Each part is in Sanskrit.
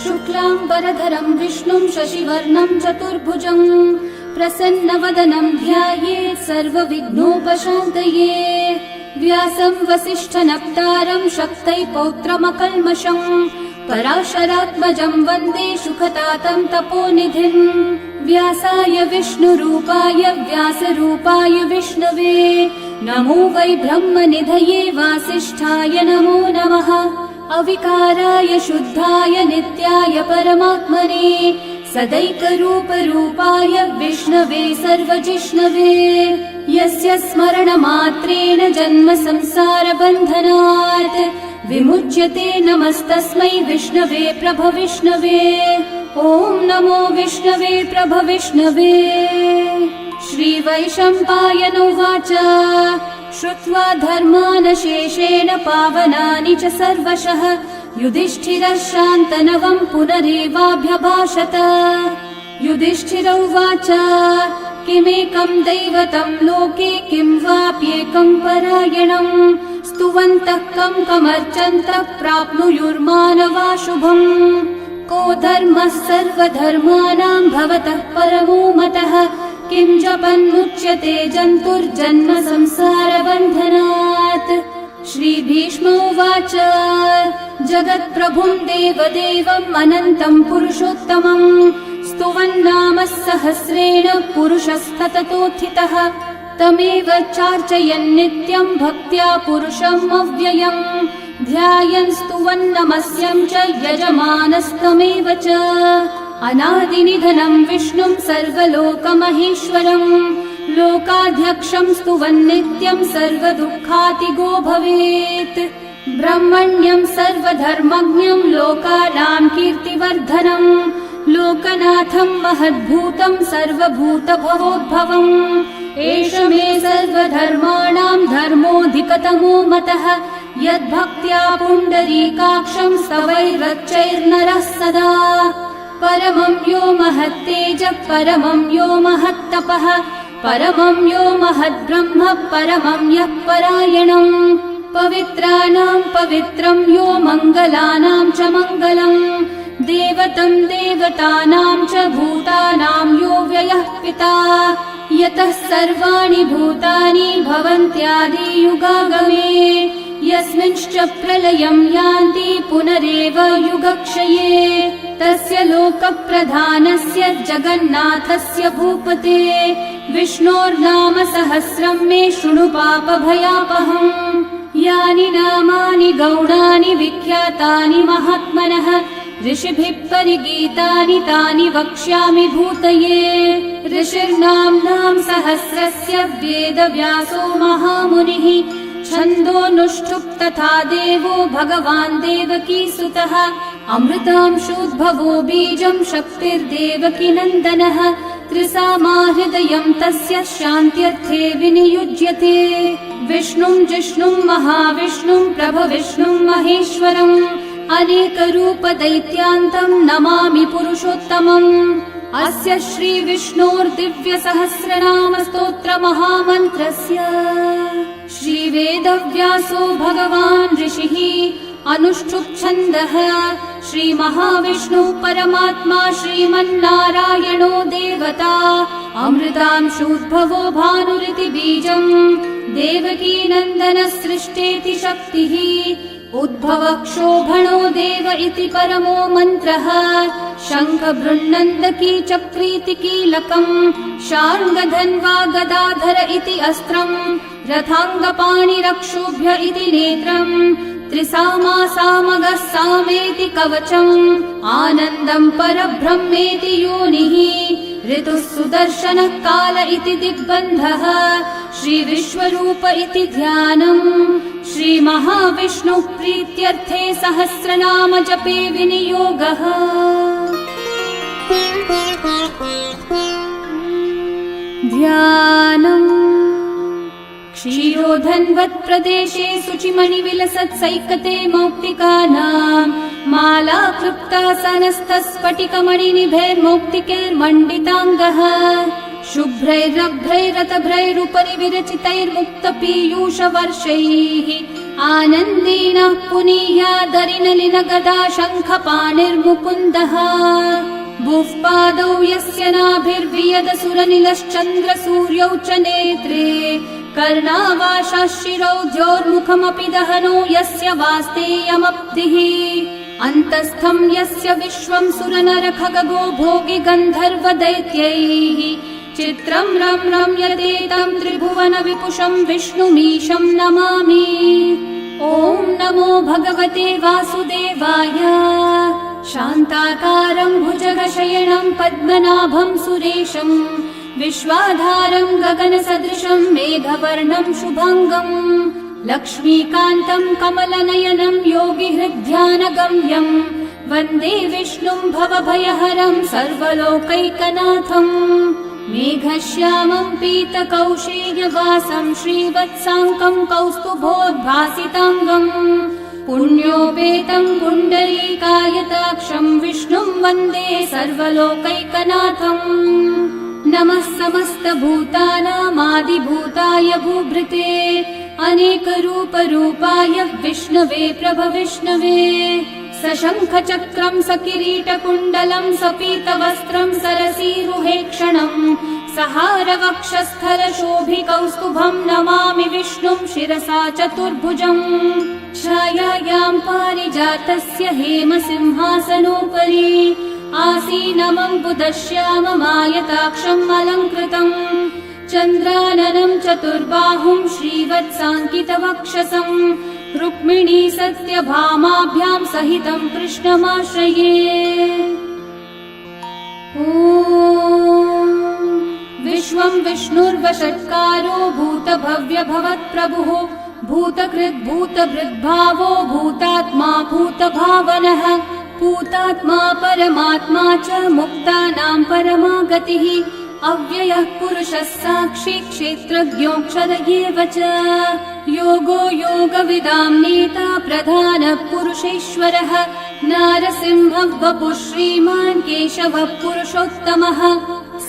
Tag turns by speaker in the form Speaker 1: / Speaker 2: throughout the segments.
Speaker 1: शुक्लाम्बरधरं विष्णुं शशिवर्णं चतुर्भुजं प्रसन्नवदनं ध्यायेत् सर्वविघ्नोपशान्तये। व्यासं वसिष्ठनप्तारं शक्तै पौत्रमकल्मषं पराशरात्मजं वन्दे सुखतातं तपोनिधिं। व्यासाय विष्णुरूपाय व्यासरूपाय विष्णवे नमो वै ब्रह्मनिधये वासिष्ठाय नमो नमः। अविकाराय शुद्धाय नित्याय परमात्मने सदैकरूपरूपाय विष्णवे सर्वजिष्णवे। यस्य स्मरणमात्रेण जन्म संसारबन्धनात् विमुच्यते नमस्तस्मै विष्णवे प्रभविष्णवे। ॐ नमो विष्णवे प्रभविष्णवे। श्रीवैशम्पायन उवाच श्रुत्वा धर्मानशेषेण पावनानि च सर्वशः युधिष्ठिरः शान्तनवं पुनरेवाभ्यभाषत। युधिष्ठिर उवाच किमेकं दैवतं लोके किं वाप्येकं परायणं स्तुवन्तः कमर्चन्तः प्राप्नुयुर्मानवा शुभम्। को धर्मः सर्वधर्माणां भवतः परमो मतः किं जपन्मुच्यते जन्तुर्जन्म संसारबन्धनात्। श्रीभीष्म उवाच जगत्प्रभुं देवदेवम् अनन्तं पुरुषोत्तमं स्तुवन्नामः सहस्रेण पुरुषस्तततोत्थितः तमेव चार्चयन् नित्यं भक्त्या पुरुषम् अव्ययम् ध्यायन् स्तुवन्नमस्यं च यजमानस्तमेव च। अनादिनिधनं विष्णुं सर्वलोकमहेश्वरं लोकाध्यक्षं स्तुवन्नित्यं सर्वदुःखातिगो भवेत्। ब्रह्मण्यं सर्वधर्मज्ञं लोकानां कीर्तिवर्धनं लोकनाथं महद्भूतं सर्वभूतभवोद्भवम्। एष मे सर्वधर्माणां धर्मोऽधिकतमो मतः यद्भक्त्या पुण्डरीकाक्षं स्तवैरर्चैर्नरः सदा। परमं यो महत्तेजः परमं यो महत्तपः परमं यो महद्ब्रह्म परमं यः परायणम्। पवित्राणां पवित्रं यो मङ्गलानां च मङ्गलम् देवतं देवतानां च भूतानां यो व्ययः पिता यतः सर्वाणि भूतानि भवन्त्यादियुगागमे यस्मिंश्च प्रलयं यान्ति पुनरेव युगक्षये तस्य लोकप्रधानस्य जगन्नाथस्य भूपते विष्णोर्नाम सहस्रं मे शृणु पापभयापहम्। यानि नामानि गौणानि विख्यातानि महात्मनः ऋषिभिः परिगीतानि तानि वक्ष्यामि भूतये। ऋषिर्नाम्नां सहस्रस्य वेदव्यासो महामुनिः छन्दोऽनुष्ठुप् तथा देवो भगवान् देवकीसुतः अमृतांशोद्भवो बीजं शक्तिर्देवकी नन्दनः त्रिसामा हृदयं तस्य शान्त्यर्थे विनियुज्यते। विष्णुं जिष्णुं महाविष्णुं प्रभविष्णुं महेश्वरम् अनेकरूपदैत्यान्तं नमामि पुरुषोत्तमम्। अस्य श्रीविष्णोर्दिव्यसहस्रनामस्तोत्रमहामन्त्रस्य श्रीवेदव्यासो भगवान् ऋषिः अनुष्ठुप्छन्दः श्रीमहाविष्णुः परमात्मा श्रीमन्नारायणो देवता अमृतांशोद्भवो भानुरिति बीजम् देवकी नन्दनः सृष्टेति शक्तिः उद्भवक्षोभणो देव इति परमो मन्त्रः शङ्ख बृह्नन्दकी चक्रीति कीलकम् शार्ङ्गधन्वा गदाधर इति अस्त्रम् रथाङ्गपाणिरक्षोभ्य इति नेत्रम् त्रिसामा सामगः सामेति कवचम् आनन्दम् परब्रह्मेति योनिः ऋतुः सुदर्शनः काल इति दिग्बन्धः श्रीविश्वरूप इति ध्यानम् श्रीमहाविष्णुः प्रीत्यर्थे सहस्रनाम जपे विनियोगः। ध्यानम् धन्वत्प्रदेशे शुचिमणिविलसत्सैकते मौक्तिकानाम् माला क्लृप्तासनस्थस्फटिकमणिनिभैर्मौक्तिकैर्मण्डिताङ्गः शुभ्रैरभ्रैरतभ्रैरुपरि विरचितैर्मुक्तपीयूषवर्षैः आनन्देन पुनीयादरिनलिनगदा शङ्खपाणिर्मुकुन्दः भुःपादौ यस्य नाभिर्वियदसुरनिलश्चन्द्रसूर्यौ च नेत्रे कर्णावाशाः शिरौ द्योर्मुखमपि दहनो यस्य वास्तेयमब्धिः अन्तस्थं यस्य विश्वं सुरनरखगो भोगि गन्धर्वदैत्यैः चित्रं रं रम्यते तं त्रिभुवन विपुषं विष्णुमीशं नमामि। ॐ नमो भगवते वासुदेवाय। शान्ताकारं भुजगशयनं पद्मनाभं सुरेशं विश्वाधारं गगनसदृशं मेघवर्णं शुभाङ्गम् लक्ष्मीकान्तं कमलनयनं योगिहृद्ध्यानगम्यं वन्दे विष्णुं भवभयहरं सर्वलोकैकनाथम् मेघश्यामं पीतकौशेयवासं श्रीवत्साङ्कं कौस्तुभोद्भासिताङ्गम् पुण्योपेतं पुण्डरीकायताक्षं विष्णुं वन्दे सर्वलोकैकनाथम् नमः समस्तभूतानामादिभूताय भूभृते अनेकरूपरूपाय विष्णवे प्रभविष्णवे सशङ्खचक्रं सकिरीटकुण्डलं सपीतवस्त्रं सरसीरुहेक्षणं सहारवक्षस्थलशोभिकौस्तुभं नमामि विष्णुं शिरसा चतुर्भुजम् छायायां पारिजातस्य हेमसिंहासनोपरि आसीनमम्बुदश्याममायताक्षम् अलङ्कृतम् चन्द्राननं चतुर्बाहुं श्रीवत्साङ्कितवक्षसं रुक्मिणी सत्यभामाभ्यां सहितं कृष्णमाश्रये। ॐ विश्वं विष्णुर्वषट्कारो भूतभव्यभवत्प्रभुः भूतकृद्भूतभृद्भावो भूतात्मा भूतभावनः भूतात्मा परमात्मा च मुक्तानां परमागतिः अव्ययः पुरुषः साक्षी क्षेत्रज्ञोऽक्षर एव च योगो योगविदां नेता प्रधानः पुरुषेश्वरः नारसिंहः वपुः श्रीमान् केशवः पुरुषोत्तमः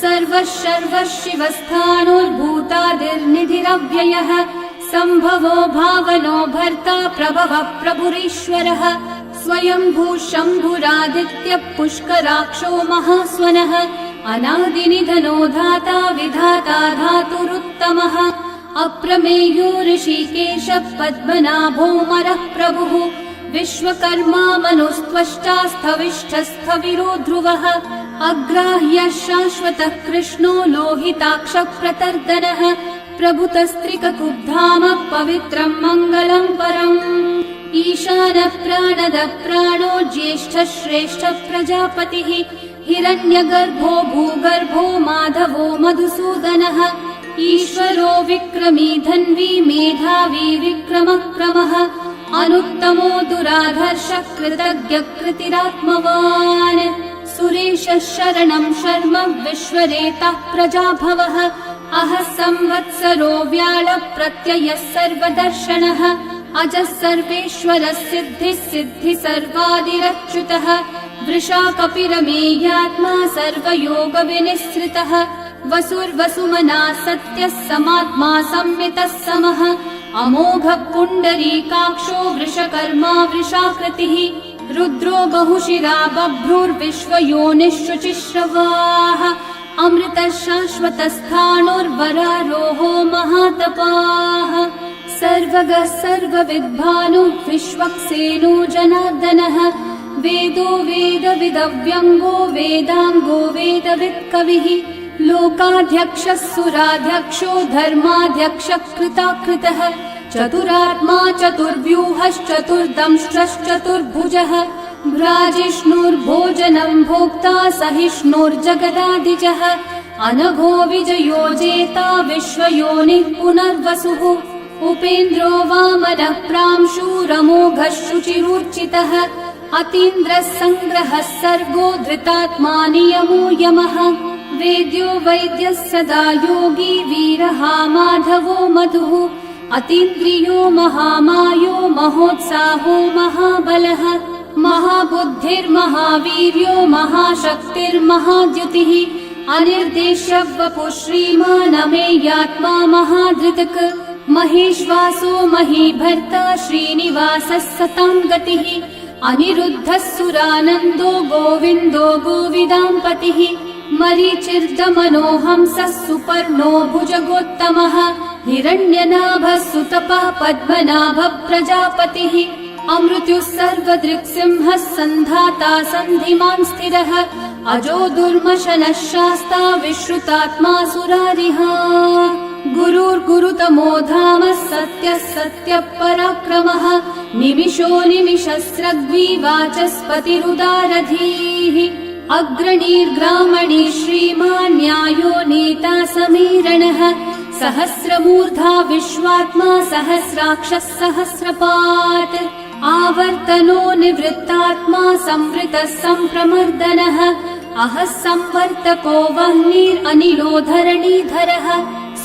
Speaker 1: सर्वः शर्वः शिवस्थाणोर्भूतादिर्निधिरव्ययः सम्भवो भावनो भर्ता प्रभवः प्रभुरीश्वरः स्वयंभू शम्भुरादित्यः पुष्कराक्षो महास्वनः अनादिनिधनो धाता विधाता धातुरुत्तमः अप्रमेयो ऋषिकेशः पद्मनाभोऽमरः प्रभुः विश्वकर्मा मनुस्त्वष्टा स्थविष्ठस्थविरो ध्रुवः अग्राह्यः शाश्वतः कृष्णो लोहिताक्षः प्रतर्दनः प्रभुतस्त्रिककुब्धामः पवित्रं मङ्गलं परम् ईशानः प्राणदः प्राणो ज्येष्ठः श्रेष्ठः प्रजापतिः हिरण्यगर्भो भूगर्भो माधवो मधुसूदनः ईश्वरो विक्रमी धन्वी मेधावी विक्रमक्रमः अनुत्तमो दुराधर्षः कृतज्ञः कृतिरात्मवान् सुरेशः शरणं शर्म विश्वरेतः प्रजाभवः अहः संवत्सरो व्याळः प्रत्ययः सर्वदर्शनः अजः सर्वेश्वरः सिद्धिः सिद्धि सर्वादिरच्युतः वृषा कपिरमेयात्मा सर्वयोगविनिःसृतः वसुर्वसुमना सत्यः समात्मा संवितः समः अमोघः पुण्डरीकाक्षो वृषकर्मा वृषाकृतिः रुद्रो बहुशिरा बभ्रुर्विश्वयोनिः शुचिश्रवाः अमृतः शाश्वतस्थाणुर्वरारोहो महातपाः सर्वगः सर्वविद्भानुः विश्वक्सेनो जनार्दनः वेदो वेदविदव्यङ्गो वेदाङ्गो वेदवित्कविः लोकाध्यक्षः सुराध्यक्षो धर्माध्यक्षः कृताकृतः चतुरात्मा चतुर्व्यूहश्चतुर्दंष्ट्रश्चतुर्भुजः भ्राजिष्णुर्भोजनं भोक्ता सहिष्णुर्जगदादिजः अनघो विजयो जेता विश्वयोनिः पुनर्वसुः उपेन्द्रो वामनः प्रांशुरमोघः शुचिरूर्चितः अतीन्द्रः सङ्ग्रहः सर्गो धृतात्मा नियमो यमः वेद्यो वैद्यः सदा योगी वीरः माधवो मधुः अतीन्द्रियो महामायो महोत्साहो महाबलः महाबुद्धिर्महावीर्यो महाशक्तिर्महाद्युतिः अनिर्देश्य वपुः श्रीमान् अमेयात्मा महाधृतक् महेश्वासो महीभर्ता श्रीनिवासः सतां गतिः अनिरुद्धः सुरानन्दो गोविन्दो गोविदाम्पतिः मरीचिर्दमनोहंसः सुपर्णो भुजगोत्तमः हिरण्यनाभः सुतपः पद्मनाभः प्रजापतिः अमृत्युः सर्वदृक्सिंहः सन्धाता सन्धिमान् स्थिरः अजो दुर्मशनः शास्ता विश्रुतात्मा सुरारिः गुरुर्गुरुतमो धामः सत्यः सत्यः पराक्रमः निमिषो निमिषस्रग्वी वाचस्पतिरुदारधीः अग्रणीर्ग्रामणी श्रीमान् न्यायो नेता समीरणः सहस्रमूर्धा विश्वात्मा सहस्राक्षः सहस्रपात् आवर्तनो निवृत्तात्मा संवृतः सम्प्रमर्दनः अहः संवर्तको वह्निरनिलो धरणीधरः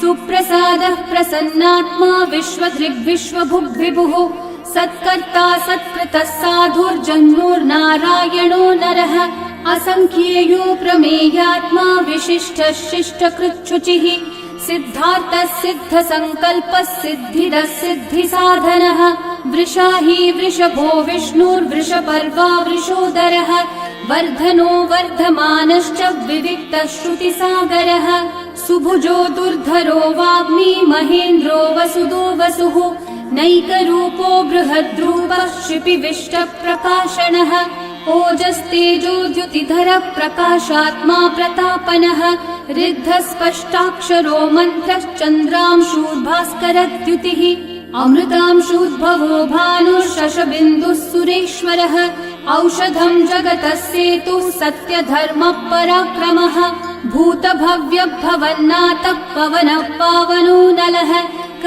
Speaker 1: सुप्रसादः प्रसन्नात्मा विश्वदृग्विश्वभुग्विभुः सत्कर्ता सत्कृतः साधुर्जन्मोर्नारायणो नरः असङ्ख्येयो प्रमेयात्मा विशिष्टः शिष्टकृच्छुचिः सिद्धार्थः सिद्धसङ्कल्पः सिद्धिदः सिद्धिसाधनः वृषाही वृषभो विष्णुर्वृषपर्वा वृषोदरः वर्धनो वर्धमानश्च विविक्तः श्रुतिसागरः सुभुजो दुर्धरो वाग्मी महेन्द्रो वसुदो वसुः नैकरूपो बृहद्रूपः क्षिपिविष्टप्रकाशनः ओजस्तेजोद्युतिधरः प्रकाशात्मा प्रतापनः ऋद्धः स्पष्टाक्षरो मन्त्रश्चन्द्रांशूर्भास्करद्युतिः अमृतांशूद्भवो भानुः शशबिन्दुः सुरेश्वरः औषधम् जगतः सेतुः सत्यधर्मः पराक्रमः भूतभव्यभवन्नाथः पवनः पावनो नलः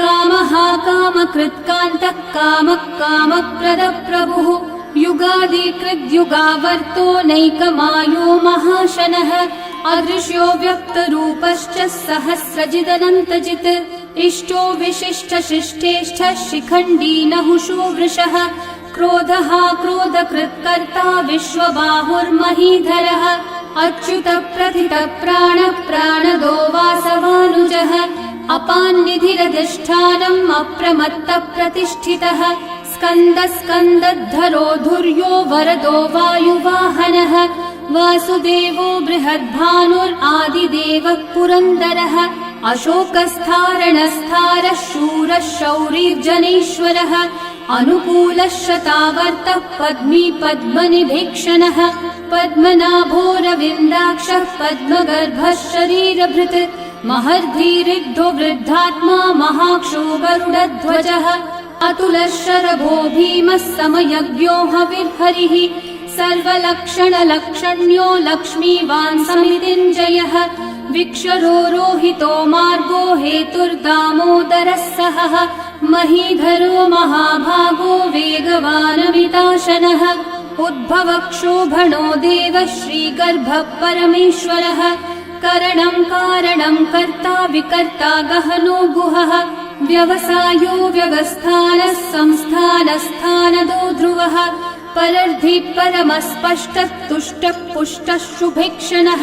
Speaker 1: कामः कामकृत्कान्तः कामः कामप्रदः प्रभुः युगादिकृद्युगावर्तो नैकमायो महाशनः अदृश्यो व्यक्तरूपश्च सहस्रजिदनन्तजित् इष्टो विशिष्टशिष्टेष्ठः शिखण्डी नहुषो वृषः क्रोधः क्रोधकृत्कर्ता विश्वबाहुर्महीधरः अच्युतः प्रथितः प्राणः प्राणदो वासवानुजः अपान्निधिरधिष्ठानम् अप्रमत्तः प्रतिष्ठितः स्कन्दः स्कन्दद्धरो धुर्यो वरदो वायुवाहनः वासुदेवो बृहद्भानुरादिदेवः पुरन्दरः अशोकस्थारणस्थारः शूरः शौरिर्जनेश्वरः अनुकूलः शतावर्तः पद्मी पद्मनिभीक्षणः पद्मनाभोरविन्दाक्षः पद्मगर्भः शरीरभृत् महर्धिरिग्धो वृद्धात्मा महाक्षो गरुडध्वजः अतुलः शरभो भीमः समयज्ञो हविर्हरिः सर्वलक्षणलक्षण्यो लक्ष्मीवान् समितिञ्जयः विक्षरो रोहितो मार्गो हेतुर्दामोदरः सहः महीधरो महाभागो वेगवानमिताशनः उद्भवक्षोभणो देवः श्रीगर्भः परमेश्वरः करणं कारणं कर्ता विकर्ता गहनो गुहः व्यवसायो व्यवस्थानः संस्थानस्थानदो ध्रुवः परर्धि परमस्पष्टः तुष्टः पुष्टः शुभेक्षणः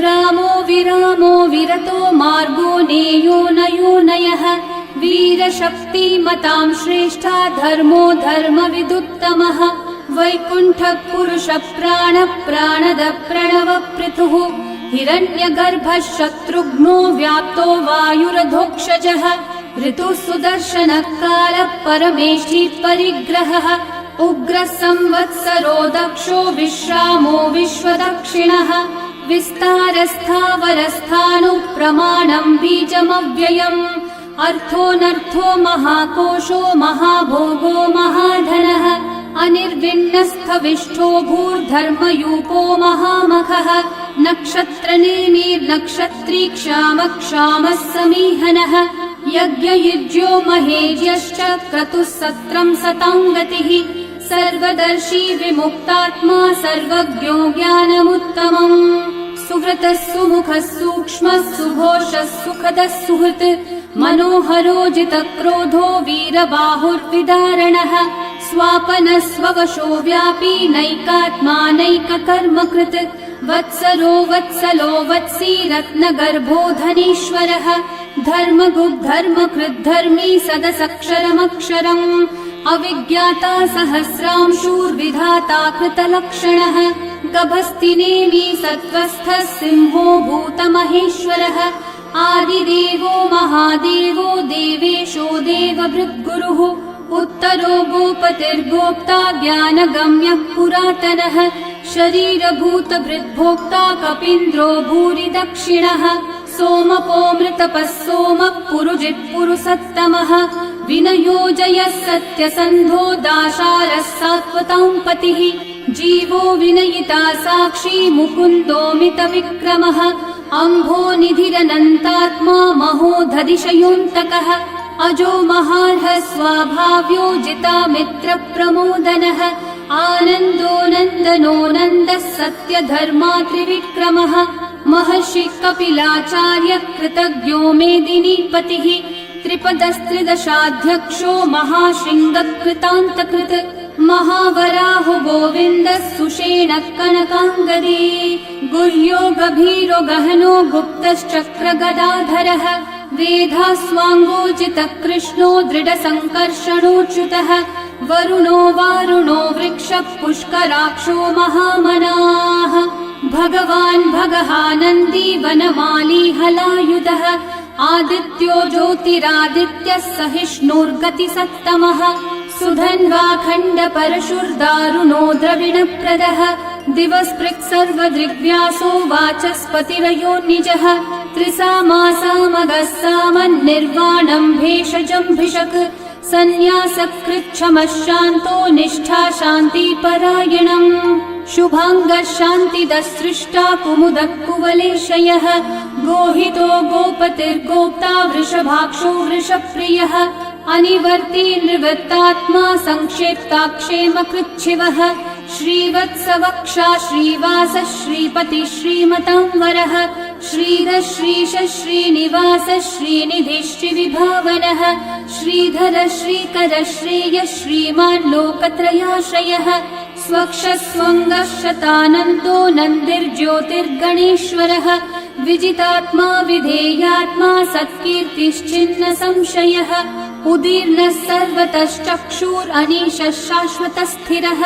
Speaker 1: रामो विरामो विरतो मार्गो नेयो नयो नयः वीरशक्तिमतां श्रेष्ठा धर्मो धर्मविदुत्तमः वैकुण्ठः पुरुषः प्राणः प्राणदः प्रणवपृथुः हिरण्यगर्भः शत्रुघ्नो व्याप्तो वायुरधोक्षजः ऋतुः सुदर्शनः कालः परमेष्ठी परिग्रहः उग्रः संवत्सरो दक्षो विश्रामो विश्वदक्षिणः विस्तारस्थावरस्थाणुः प्रमाणम् बीजमव्ययम् अर्थोऽनर्थो महाकोशो महाभोगो महाधनः अनिर्विण्णस्थविष्ठो भूर्धर्मयूपो महामखः नक्षत्रनेमिर्नक्षत्री क्षामः क्षामः समीहनः यज्ञयुज्यो महेज्यश्च क्रतुः सत्रम् सताङ्गतिः सर्वदर्शी विमुक्तात्मा सर्वज्ञो ज्ञानमुत्तमम् सुहृतः सुमुखः सूक्ष्मः सुघोषः सुखदः सुहृत् मनोहरो जितक्रोधो वीरबाहुर्विदारणः स्वापनस्ववशो व्यापी नैकात्मा नैककर्मकृत् वत्सरो वत्सलो वत्सी रत्नगर्भो धनीश्वरः धर्मकृद्धर्मी सदसक्षरमक्षरम् अविज्ञाता सहस्रांशूर्विधाता कृतलक्षणः गभस्तिनेमि सत्त्वस्थः सिंहो भूतमहेश्वरः आदिदेवो महादेवो देवेशो देवभृद्गुरुः उत्तरो गोपतिर्गोप्ता ज्ञानगम्यः पुरातनः शरीरभूतभृद्भोक्ता कपीन्द्रो भूरि दक्षिणः सोमपोऽमृतपः सोमः पुरुजित्पुरुसत्तमः विनयोजयः सत्यसन्धो दाशारः सात्वतां पतिः जीवो विनयिता साक्षी मुकुन्दोऽमितविक्रमः अम्भो निधिरनन्तात्मा महोदधिशयोऽन्तकः अजो महार्हः स्वाभाव्यो जितामित्रप्रमोदनः आनन्दो नन्दनो नन्दः सत्यधर्मात्रिविक्रमः महर्षि कपिलाचार्य कृतज्ञो मेदिनीपतिः त्रिपदस्त्रिदशाध्यक्षो महाशृङ्गकृतान्तकृत् महावराहो गोविन्दः सुषेणः कनकाङ्गदी गुह्यो गभीरो गहनो गुप्तश्चक्रगदाधरः वेधास्वाङ्गोचितः कृष्णो दृढसङ्कर्षणोच्युतः वरुणो वारुणो वृक्षः पुष्कराक्षो महामनाः भगवान् भगहानन्दी वनमाली हलायुधः आदित्यो ज्योतिरादित्यः सहिष्णुर्गतिसत्तमः सुधन्वाखण्ड परशुर्दारुणो द्रविणप्रदः दिवस्पृक् सर्वदृग्व्यासो वाचस्पतिरयो निजः त्रिसामासामगः सामन्निर्वाणम् भेषजम्भिषक् सन्न्यासकृच्छमः शान्तो निष्ठा शान्तिपरायणम् शुभाङ्गः शान्तिदः सृष्टा कुमुदः कुवलेशयः गोहितो गोपतिर्गोप्ता वृषभाक्षो वृषप्रियः अनिवर्ती निवृत्तात्मा संक्षेप्ताक्षेमकृच्छिवः श्रीवत्सवक्षा श्रीवासः श्रीपतिः श्रीमतांवरः श्रीधः श्रीशः श्रीनिवासः श्रीनिधिः श्रीविभावनः श्रीधरः श्रीकरः श्रेयः श्रीमान् लोकत्रयाश्रयः स्वक्षस्वङ्गः शतानन्दो नन्दिर्ज्योतिर्गणेश्वरः विजितात्मा विधेयात्मा सत्कीर्तिश्चिन्न संशयः उदीर्णः सर्वतश्चक्षुरनीशः शाश्वतस्थिरः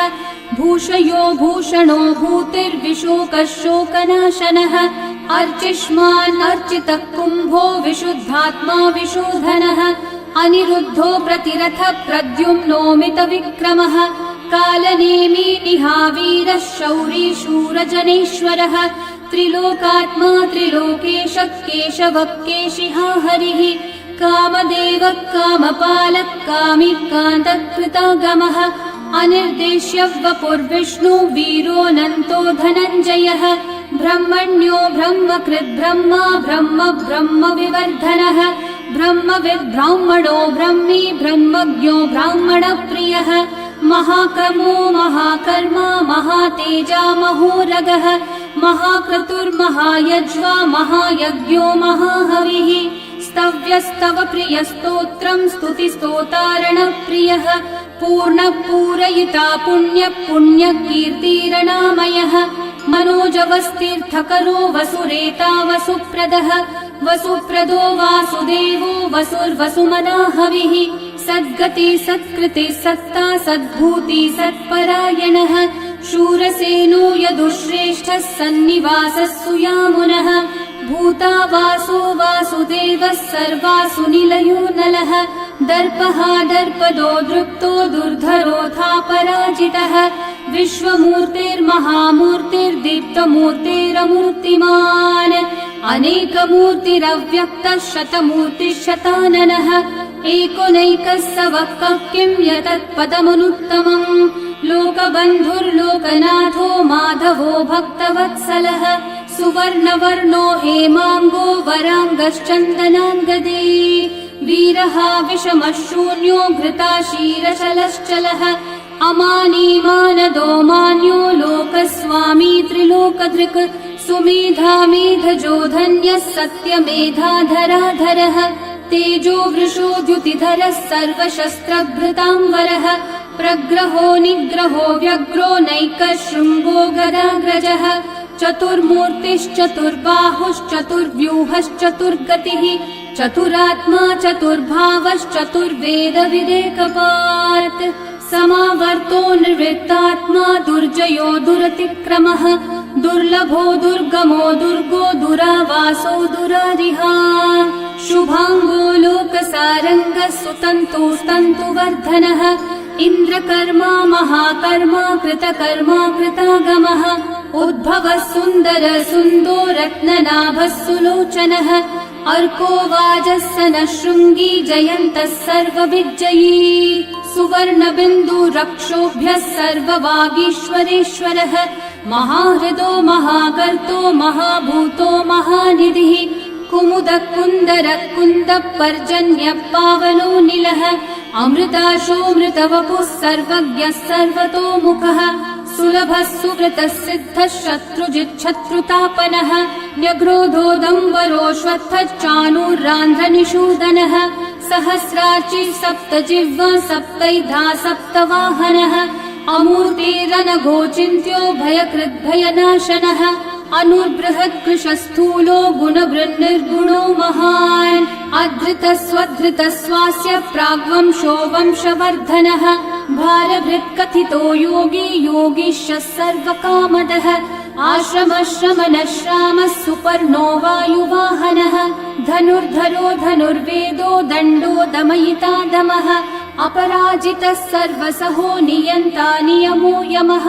Speaker 1: भूषयो भूषणो भूतिर्विशोकः शोकनाशनः अर्चिष्मान् अर्चितः कुम्भो विशुद्धात्मा विशोधनः अनिरुद्धो प्रतिरथ प्रद्युम्नोमितविक्रमः कालनेमी निहावीरः शौरी शूरजनेश्वरः त्रिलोकात्मा त्रिलोकेशः केशवः केशिहा हरिः कामदेवः कामपालः कामिकान्तः कृतागमः अनिर्देश्य वपुर्विष्णु वीरोऽनन्तो धनञ्जयः ब्रह्मण्यो ब्रह्मकृद् ब्रह्मा ब्रह्म ब्रह्मविवर्धनः ब्रह्मविद् ब्राह्मणो ब्रह्मी ब्रह्मज्ञो ब्राह्मणप्रियः महाक्रमो महाकर्मा महातेजा महोरगः महाक्रतुर्महायज्वा महायज्ञो महाहविः स्तव्यस्तव प्रियस्तोत्रम् स्तुतिस्तोतारणप्रियः पूर्णपूरयिता पुण्यकीर्तिरणामयः मनोजवस्तीर्थकरो वसुरेता वसुप्रदः वसुप्रदो वासुदेवो वसुर्वसुमनाहविः सद्गति सत्कृति सत्ता सद्भूति सत्परायणः शूरसेनो यदुश्रेष्ठः सन्निवासः सुयामुनः भूता वासो वासुदेवः सर्वासु निलयो नलः दर्पः दर्पदो दृप्तो दुर्धरोऽथा पराजितः विश्वमूर्तिर्महामूर्तिर्दीप्तमूर्तिरमूर्तिमान् अनेकमूर्तिरव्यक्तः शतमूर्तिः शताननः एकोनैकः स वः किं यतत्पदमनुत्तमम् लोकबन्धुर्लोकनाथो माधवो भक्तवत्सलः सुवर्णवर्णो हेमाङ्गो वराङ्गश्चन्दनाङ्गदे वीरः विषमः शून्यो घृताशीरशलश्चलः अमानीमानदो मान्यो लोकस्वामी त्रिलोकधृक् सुमेधा मेधजो धन्यः सत्यमेधाधराधरः तेजो वृषो द्युतिधरः सर्वशस्त्रभृताम्बरः प्रग्रहो निग्रहो व्यग्रो नैकशृङ्गो गदाग्रजः चतुर्मूर्तिश्चतुर्बाहुश्चतुर्व्यूहश्चतुर्गतिः चतुरात्मा चतुर्भावश्चतुर्वेदविदेकपात् समावर्तो निर्वृत्तात्मा दुर्जयो दुरतिक्रमः दुर्लभो दुर्गमो दुर्गो दुरावासो दुरारिहा शुभाङ्गो लोकसारङ्गः सुतन्तुस्तन्तुवर्धनः इन्द्रकर्मा महाकर्मा कृतकर्मा कृतागमः उद्भवः सुन्दर सुन्दो रत्ननाभः सुलोचनः अर्को वाजः नः शृङ्गी जयन्तः सर्वविजयी सुवर्णबिन्दु रक्षोभ्यः सर्ववागीश्वरेश्वरः महाहृदो महागर्तो महाभूतो महानिधिः कुमुदः कुन्दरः कुन्दः पर्जन्यः पावनो निलः अमृताशोऽमृतवपुः सर्वज्ञः सर्वतोमुखः सुलभः सुव्रतः सिद्धः शत्रुजिच्छत्रुतापनः न्यग्रोधोदम्बरोऽश्वत्थश्चाणूरान्ध्रनिषूदनः सहस्रार्ची सप्तजिह्वा सप्तैधा सप्तवाहनः अमूर्तिरनघोचिन्त्यो भयकृद्भयनाशनः अनुर्बृहत्कृशस्थूलो गुणवृन्निर्गुणो महान् अधृतस्वधृतस्वास्य प्राग्वंशो वंशवर्धनः भारभृत्कथितो योगी योगीशः सर्वकामदः आश्रमश्रमणश्रामः सुपर्णो वायुवाहनः धनुर्धरो धनुर्वेदो दण्डो दमयिता दमः अपराजितः सर्वसहो नियन्ता नियमो यमः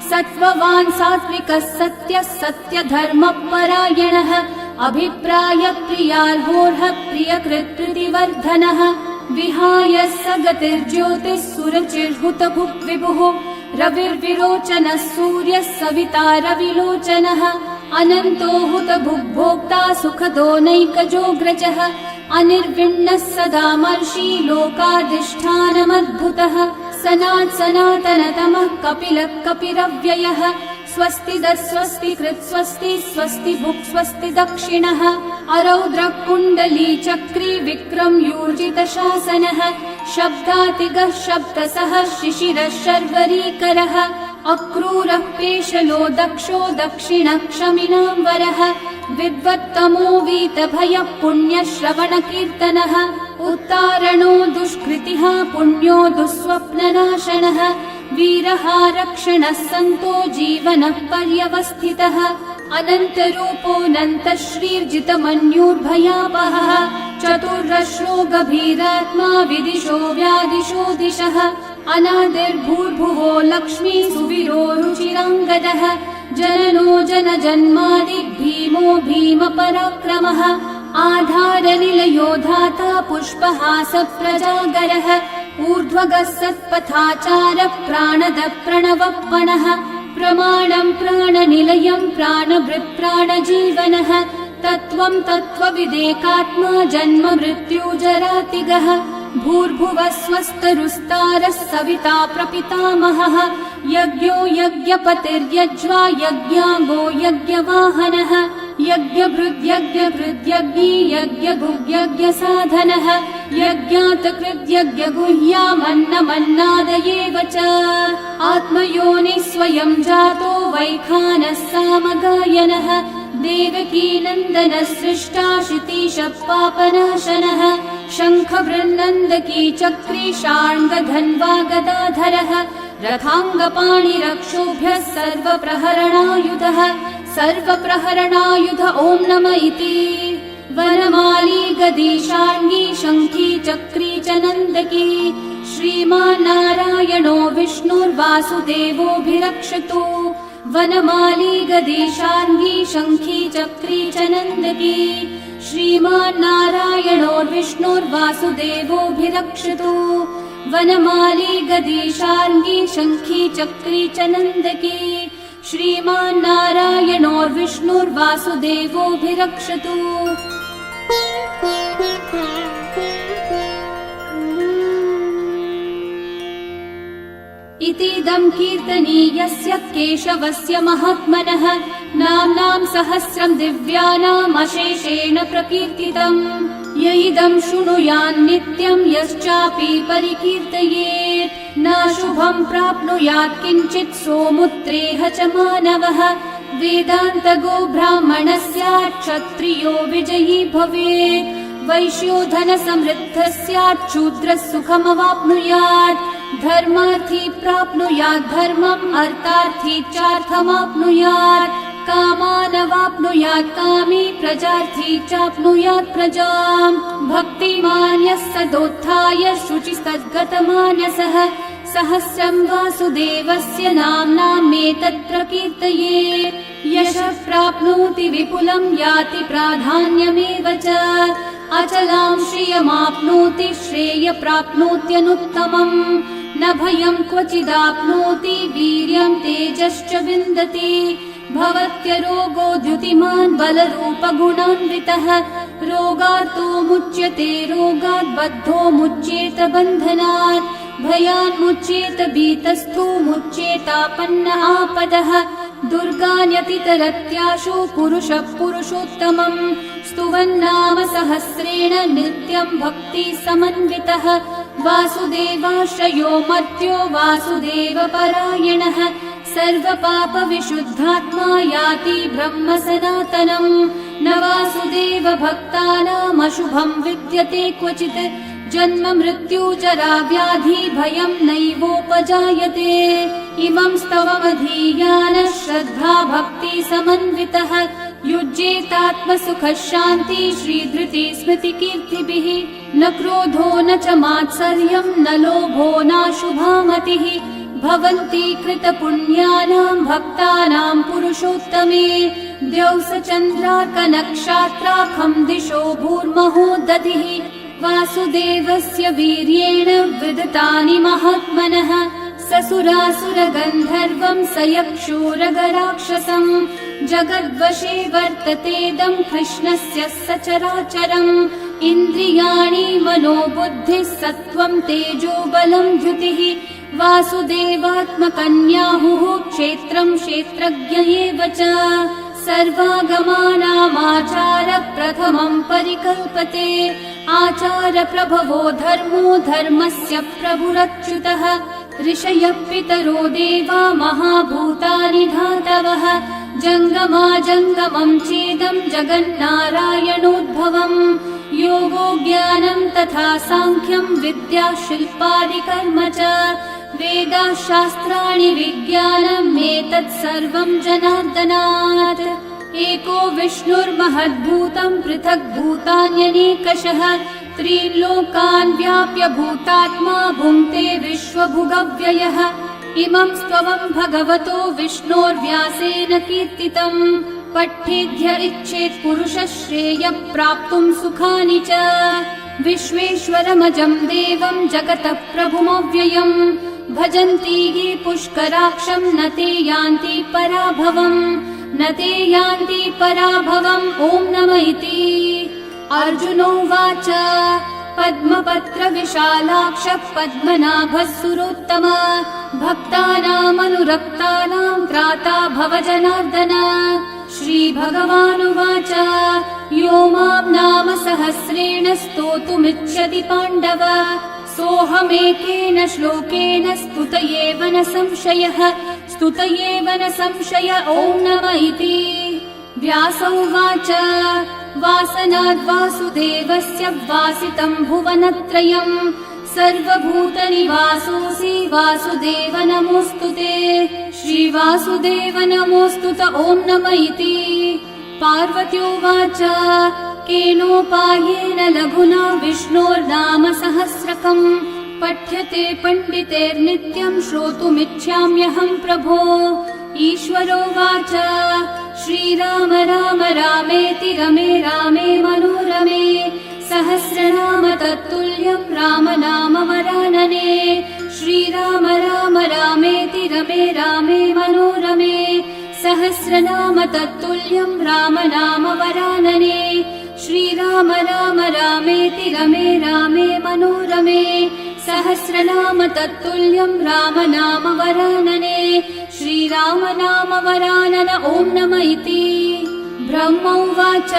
Speaker 1: सत्त्ववान् सात्विकः सत्यः सत्यधर्मपरायणः अभिप्रायप्रियार्होर्हः प्रियकृत्कृतिवर्धनः विहाय स गतिर्ज्योतिः सुरचिर्हुतभुक् विभुः रविर्विरोचनः सूर्यः सविता रविलोचनः अनन्तो हुतभुग्भोक्ता सुखदो नैकजोऽग्रजः अनिर्विण्णः सदा मर्षि लोकाधिष्ठानमद्भुतः सनातनतमः कपिलः कपिरव्ययः स्वस्तिदः स्वस्तिकृत् स्वस्ति स्वस्ति भुक् स्वस्ति दक्षिणः अरौद्रः कुण्डली चक्री विक्रम्यूर्जितशासनः शब्दातिगः शब्दसः शिशिरः शर्वरीकरः अक्रूरः पेशलो दक्षो दक्षिणः क्षमिनाम्बरः विद्वत्तमो वीतभयः पुण्यश्रवणकीर्तनः उत्तारणो दुष्कृतिः पुण्यो दुःस्वप्ननाशनः वीरः रक्षणः सन्तो जीवनः पर्यवस्थितः अनन्तरूपोऽनन्तश्रीर्जितमन्युर्भयापहः चतुर्रश्रो गभीरात्मा विदिशो व्यादिशो दिशः अनादिर्भूर्भुवो लक्ष्मी सुवीरो रुचिराङ्गदः जननो जनजन्मादि भीमो भीमपराक्रमः आधारनिलयो धाता पुष्पहासप्रजागरः ऊर्ध्वगः सत्पथाचारः प्राणदः प्रणवप्पणः प्रमाणं प्राणनिलयं प्राणभृत्प्राणजीवनः तत्त्वं तत्त्वविदेकात्मा जन्म मृत्युजरातिगः भूर्भुवः स्वस्तरुस्तारः सविता प्रपितामहः यज्ञो यज्ञपतिर्यज्वा यज्ञाङ्गो यज्ञवाहनः यज्ञभृद्यज्ञकृद्यज्ञी यज्ञभुग्यज्ञसाधनः यज्ञातकृद्यज्ञगुह्यामन्नमन्नादयेव च आत्मयोनिः स्वयं जातो वैखानः सामगायनः देवकीनन्दनः सृष्टा शितीशः पापनाशनः शङ्खवृन्नन्दकी चक्री शार्ङ्गधन्वा गदाधरः रथाङ्गपाणिरक्षोभ्यः सर्वप्रहरणायुधः सर्वप्रहरणायुध ॐ नम इति वनमाली गदी शार्ङ्गी शङ्खी चक्री च नन्दकी श्रीमान्नारायणो विष्णुर्वासुदेवोऽभिरक्षतु वनमाली गदी शार्ङ्गी शङ्खी चक्री च नन्दकी श्रीमान्नारायणो विष्णुर्वासुदेवोऽभिरक्षतु वनमाली गदी शार्ङ्गी शङ्खी चक्री च नन्दकी श्रीमान्नारायणो विष्णुर्वासुदेवोऽभिरक्षतु इति इदं कीर्तनीयस्य केशवस्य महात्मनः नाम्नां सहस्रं दिव्यानाम् अशेषेण प्रकीर्तितम् य इदं शृणुयान् नित्यं यश्चापि परिकीर्तयेत् नाशुभं प्राप्नुयात् किञ्चित् सोमुत्रेह च मानवः वेदान्तगो ब्राह्मणः स्यात् क्षत्रियो विजयी भवेत् वैश्यो धनसमृद्धः स्यात् शूद्रः सुखमवाप्नुयात् धर्मार्थी प्राप्नुयात् धर्मम् अर्थार्थी चार्थमाप्नुयात् कामानवाप्नुयात् कामी प्रजार्थी चाप्नुयात् प्रजाम् भक्तिमान् यः सदोत्थाय शुचिस्तद्गतमानसः सहस्रं वासुदेवस्य नाम्नामेतत् प्रकीर्तये यशः प्राप्नोति विपुलं याति प्राधान्यमेव च अचलां श्रियमाप्नोति श्रेय प्राप्नोत्यनुत्तमम् न भयं क्वचिदाप्नोति वीर्यं तेजश्च विन्दति भवत्यरोगो द्युतिमान् बलरूपगुणान्वितः रोगार्तो मुच्यते रोगात् बद्धो मुच्येत बन्धनात् भयान् मुच्येत भीतस्थो मुच्येतापन्न आपदः दुर्गान्यतितरत्याशु पुरुषः पुरुषोत्तमम् स्तुवन्नाम सहस्रेण नित्यं भक्ति समन्वितः वासुदेवाश्रयो मर्त्यो वासुदेवपरायणः सर्वपापविशुद्धात्मा याति ब्रह्म सनातनम् न वासुदेव भक्तानामशुभं विद्यते क्वचित् जन्म मृत्यु जरा व्याधि भयं नैवोपजायते इमं स्तवमधीयानः श्रद्धा भक्ति समन्वितः युज्येतात्मसुखः शान्ति श्रीधृति स्मृति कीर्तिभिः न क्रोधो न च मात्सर्यं न लोभो नाशुभा मतिः भवन्ति कृतपुण्यानां भक्तानां पुरुषोत्तमे द्यौस चन्द्रार्कनक्षत्राखं दिशो भूर्महो दधिः वासुदेवस्य वीर्येण विदतानि महात्मनः ससुरासुरगन्धर्वं स यक्षोरगराक्षसम् जगद्वशे वर्ततेदं कृष्णस्य सचराचरम् इन्द्रियाणि मनोबुद्धिः सत्त्वं तेजो बलं द्युतिः वासुदेवात्मकन्याहुः क्षेत्रं क्षेत्रज्ञ एव च सर्वागमानामाचार प्रथमं परिकल्पते आचार प्रभवो धर्मो धर्मस्य प्रभुरच्युतः ऋषयः पितरो देवा महाभूतानि धातवः जङ्गमाजङ्गमं चेदं जगन्नारायणोद्भवम् योगो ज्ञानं तथा साङ्ख्यं विद्या शिल्पादिकर्म च वेदाः शास्त्राणि विज्ञानम् एतत् सर्वं जनार्दनात् एको विष्णुर्महद्भूतं पृथक् भूतान्यनेकशः त्रीन् लोकान् व्याप्य भूतात्मा भुङ्क्ते विश्वभुगव्ययः इमं स्तवं भगवतो विष्णोर्व्यासेन कीर्तितम् पठ्येद्य इच्छेत् पुरुषः श्रेयः प्राप्तुं सुखानि च विश्वेश्वरमजं देवं जगतः प्रभुमव्ययम् भजन्ति ये पुष्कराक्षं न ते यान्ति पराभवम् न ते यान्ति पराभवम् ॐ नमः इति अर्जुनोवाच पद्मपत्र विशालाक्ष पद्मनाभः सुरोत्तम भक्तानामनुरक्तानां त्राता भव जनार्दन श्रीभगवानुवाच यो मां नाम सहस्रेण स्तोतुमिच्छति पाण्डव सोऽहमेकेन श्लोकेन स्तुत एव न संशयः स्तुत एव न संशय ॐ नमः इति व्यास उवाच वासनाद्वासुदेवस्य वासितं भुवनत्रयम् सर्वभूतनिवासोऽसि वासुदेव नमोऽस्तु ते श्रीवासुदेव नमोऽस्तु त ॐ नमः इति पार्वत्योवाच केनोपायेन लघुना विष्णोर्नाम सहस्रकम् पठ्यते पण्डितेर्नित्यं श्रोतुमिच्छाम्यहं प्रभो ईश्वरोवाच श्रीराम राम रामेति रमे रामे मनोरमे सहस्रनाम तत्तुल्यं राम नाम वरानने श्रीराम राम रामेति रमे रामे मनोरमे सहस्रनाम तत्तुल्यं राम नाम वरानने श्रीराम राम रामेति रमे रामे मनोरमे सहस्रनाम तत्तुल्यं रामनाम वरानने श्रीरामनाम वरानन ॐ नमः इति ब्रह्मोवाच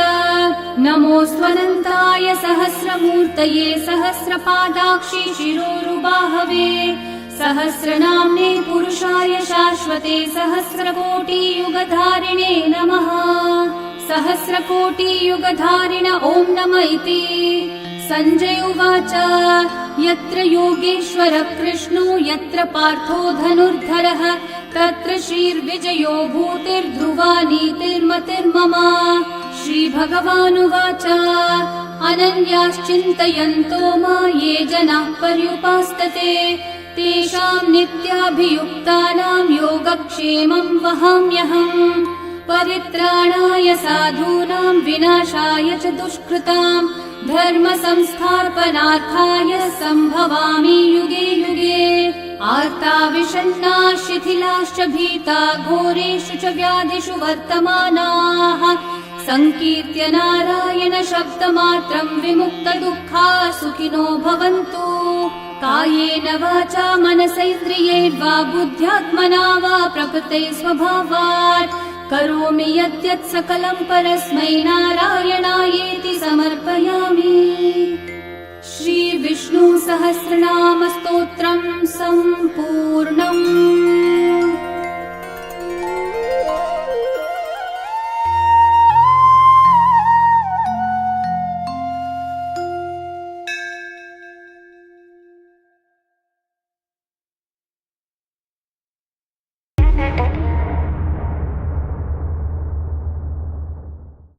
Speaker 1: नमोऽस्त्वनन्ताय सहस्रमूर्तये सहस्रपादाक्षि शिरोरुबाहवे सहस्रनाम्ने पुरुषाय शाश्वते सहस्रकोटियुगधारिणे नमः सहस्रकोटियुगधारिण ॐ नमः इति सञ्जय उवाच यत्र योगेश्वरः कृष्णो यत्र पार्थो धनुर्धरः तत्र श्रीर्विजयो भूतिर्ध्रुवा नीतिर्मतिर्मम श्रीभगवानुवाच अनन्याश्चिन्तयन्तो मा ये जनाः पर्युपासते तेषां नित्याभियुक्तानां योगक्षेमं वहाम्यहम् परित्राणाय साधूनां विनाशाय च दुष्कृतां धर्म संस्थापनार्थाय सम्भवामि युगे युगे आर्ता विषण्णा शिथिलाश्च भीता घोरेषु च व्याधिषु वर्तमानाः संकीर्त्य नारायण शब्दमात्रं विमुक्तदुःखा सुखिनो भवन्तु कायेन वाचा मनसैन्द्रियैर्वा बुद्ध्यात्मना वा प्रकृते स्वभावात् करोमि यद्यत् सकलं परस्मै नारायणायेति समर्पयामि। श्री विष्णु सहस्रनाम स्तोत्रम् सम्पूर्णम्।